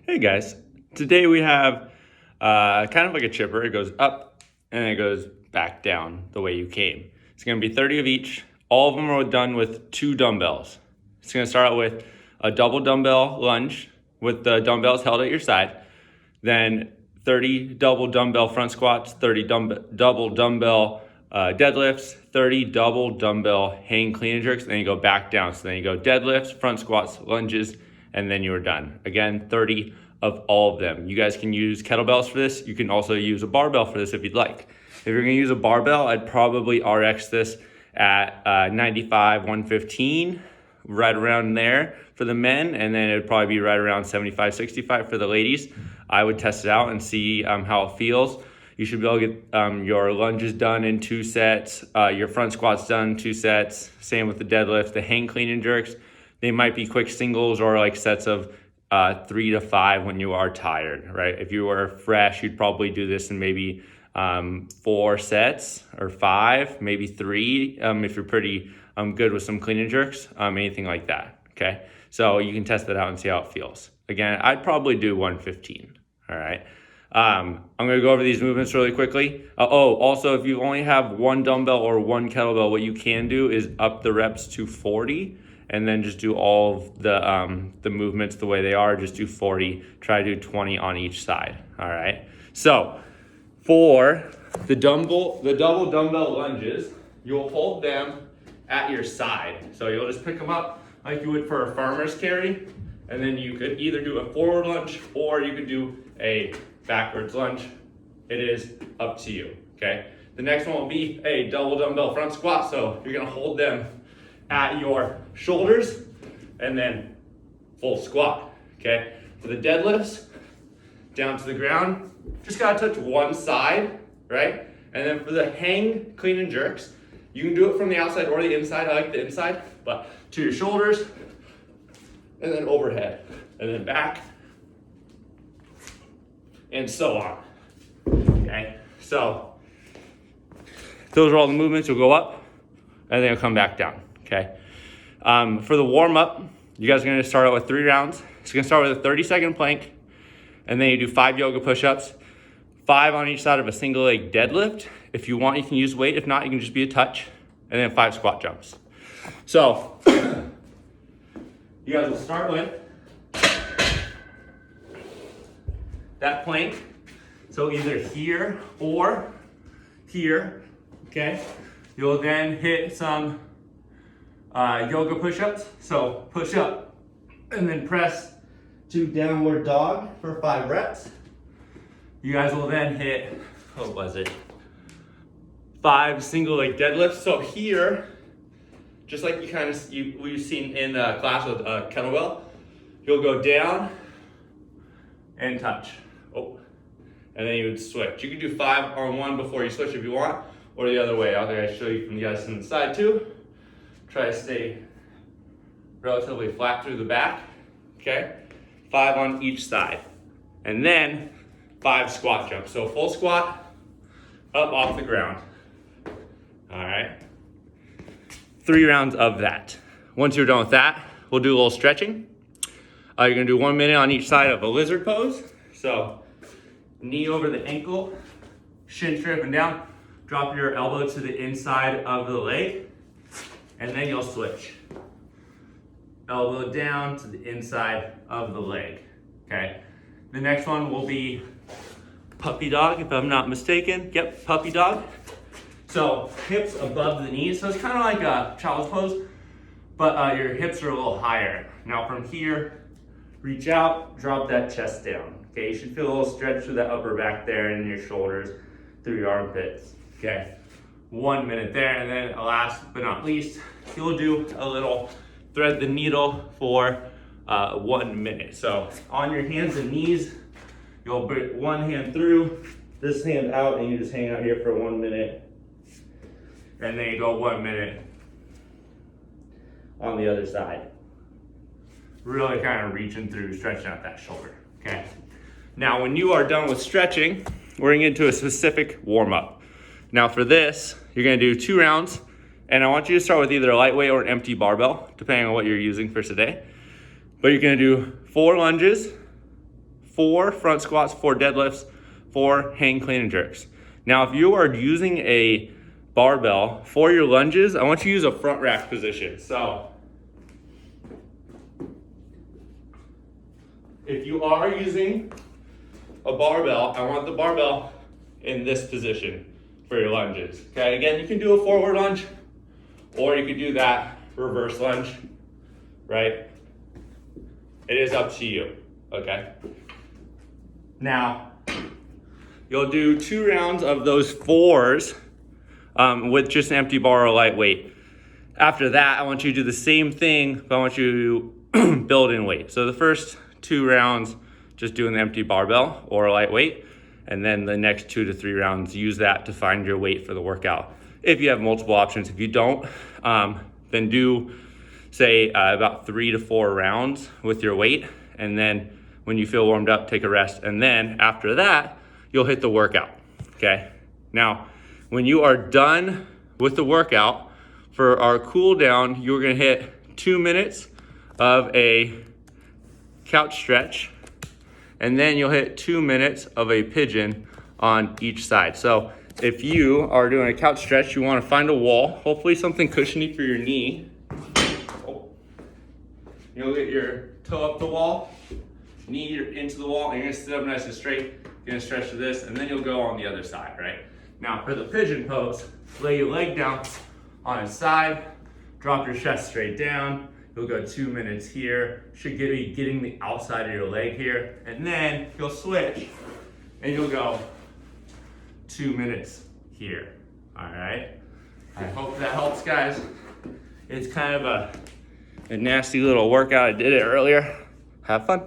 Hey guys, today we have kind of like a chipper. It goes up and it goes back down the way you came. It's going to be 30 of each. All of them are done with 2 dumbbells. It's going to start out with a double dumbbell lunge with the dumbbells held at your side. Then 30 double dumbbell front squats, 30 double dumbbell deadlifts, 30 double dumbbell hang clean and jerks, and then you go back down. So then you go deadlifts, front squats, lunges, and then you're done. Again, 30 of all of them. You guys can use kettlebells for this. You can also use a barbell for this if you'd like. If you're gonna use a barbell, I'd probably RX this at 95, 115, right around there for the men, and then it'd probably be right around 75, 65 for the ladies. I would test it out and see how it feels. You should be able to get your lunges done in 2 sets, your front squats done 2 sets, same with the deadlifts, the hang clean and jerks. They might be quick singles or like sets of 3 to 5 when you are tired, right? If you were fresh, you'd probably do this in maybe 4 sets or 5, maybe 3 if you're pretty good with some clean and jerks, anything like that, okay? So you can test that out and see how it feels. Again, I'd probably do 115, all right? I'm gonna go over these movements really quickly. Also, if you only have 1 dumbbell or 1 kettlebell, what you can do is up the reps to 40 and then just do all of the movements the way they are. Just do 40, try to do 20 on each side, all right? So for the double dumbbell lunges, you'll hold them at your side. So you'll just pick them up like you would for a farmer's carry, and then you could either do a forward lunge or you could do a backwards lunge. It is up to you, okay? The next one will be a double dumbbell front squat. So you're gonna hold them at your shoulders and then full squat, okay? For the deadlifts, down to the ground, just gotta touch one side, right? And then for the hang clean and jerks, you can do it from the outside or the inside. I like the inside, but to your shoulders and then overhead and then back and so on, okay? So those are all the movements. You'll go up and then you'll come back down, okay? For the warm-up, you guys are gonna start out with 3 rounds. It's gonna start with a 30-second plank, and then you do 5 yoga push-ups, 5 on each side of a single leg deadlift. If you want, you can use weight. If not, you can just be a touch, and then 5 squat jumps. So you guys will start with that plank. So either here or here, okay? You'll then hit some yoga push-ups. So push up and then press to downward dog for 5 reps. You guys will then hit, 5 single leg deadlifts. So here, just like we've seen in class with kettlebell, you'll go down and touch. And then you would switch. You can do 5 on 1 before you switch if you want, or the other way. I'll show you from the guys on the side too. Try to stay relatively flat through the back, okay? 5 on each side. And then 5 squat jumps. So full squat, up off the ground. All right. 3 rounds of that. Once you're done with that, we'll do a little stretching. You're gonna do 1 minute on each side of a lizard pose. So knee over the ankle, shin straight up and down. Drop your elbow to the inside of the leg, and then you'll switch. Elbow down to the inside of the leg, okay? The next one will be puppy dog, if I'm not mistaken. Yep, puppy dog. So hips above the knees. So it's kind of like a child's pose, but your hips are a little higher. Now from here, reach out, drop that chest down. Okay, you should feel a little stretch through that upper back there and your shoulders, through your armpits. Okay, 1 minute there, and then last but not least, you'll do a little thread the needle for 1 minute. So on your hands and knees, you'll bring one hand through, this hand out, and you just hang out here for 1 minute. And then you go 1 minute on the other side. Really kind of reaching through, stretching out that shoulder, okay? Now, when you are done with stretching, we're gonna get into a specific warm-up. Now for this, you're gonna do 2 rounds, and I want you to start with either a lightweight or an empty barbell, depending on what you're using for today. But you're gonna do 4 lunges, 4 front squats, 4 deadlifts, 4 hang, clean, and jerks. Now, if you are using a barbell for your lunges, I want you to use a front rack position. So if you are using a barbell, I want the barbell in this position for your lunges. Okay, again, you can do a forward lunge, or you could do that reverse lunge, right? It is up to you, okay? Now, you'll do 2 rounds of those 4s with just an empty bar or light weight. After that, I want you to do the same thing, but I want you to build in weight. So the first 2 rounds, just doing the empty barbell or light weight, and then the next 2 to 3 rounds, use that to find your weight for the workout. If you have multiple options, if you don't, then do say about 3 to 4 rounds with your weight, and then when you feel warmed up, take a rest, and then after that, you'll hit the workout, okay? Now, when you are done with the workout, for our cool down, you're gonna hit 2 minutes of a couch stretch, and then you'll hit 2 minutes of a pigeon on each side. So if you are doing a couch stretch, you wanna find a wall, hopefully something cushiony for your knee. You'll get your toe up the wall, knee into the wall, and you're gonna sit up nice and straight. You're gonna stretch to this, and then you'll go on the other side, right? Now for the pigeon pose, lay your leg down on its side, drop your chest straight down. You'll go 2 minutes here. Should be getting the outside of your leg here, and then you'll switch, and you'll go 2 minutes here. All right. I hope that helps, guys. It's kind of a nasty little workout. I did it earlier. Have fun.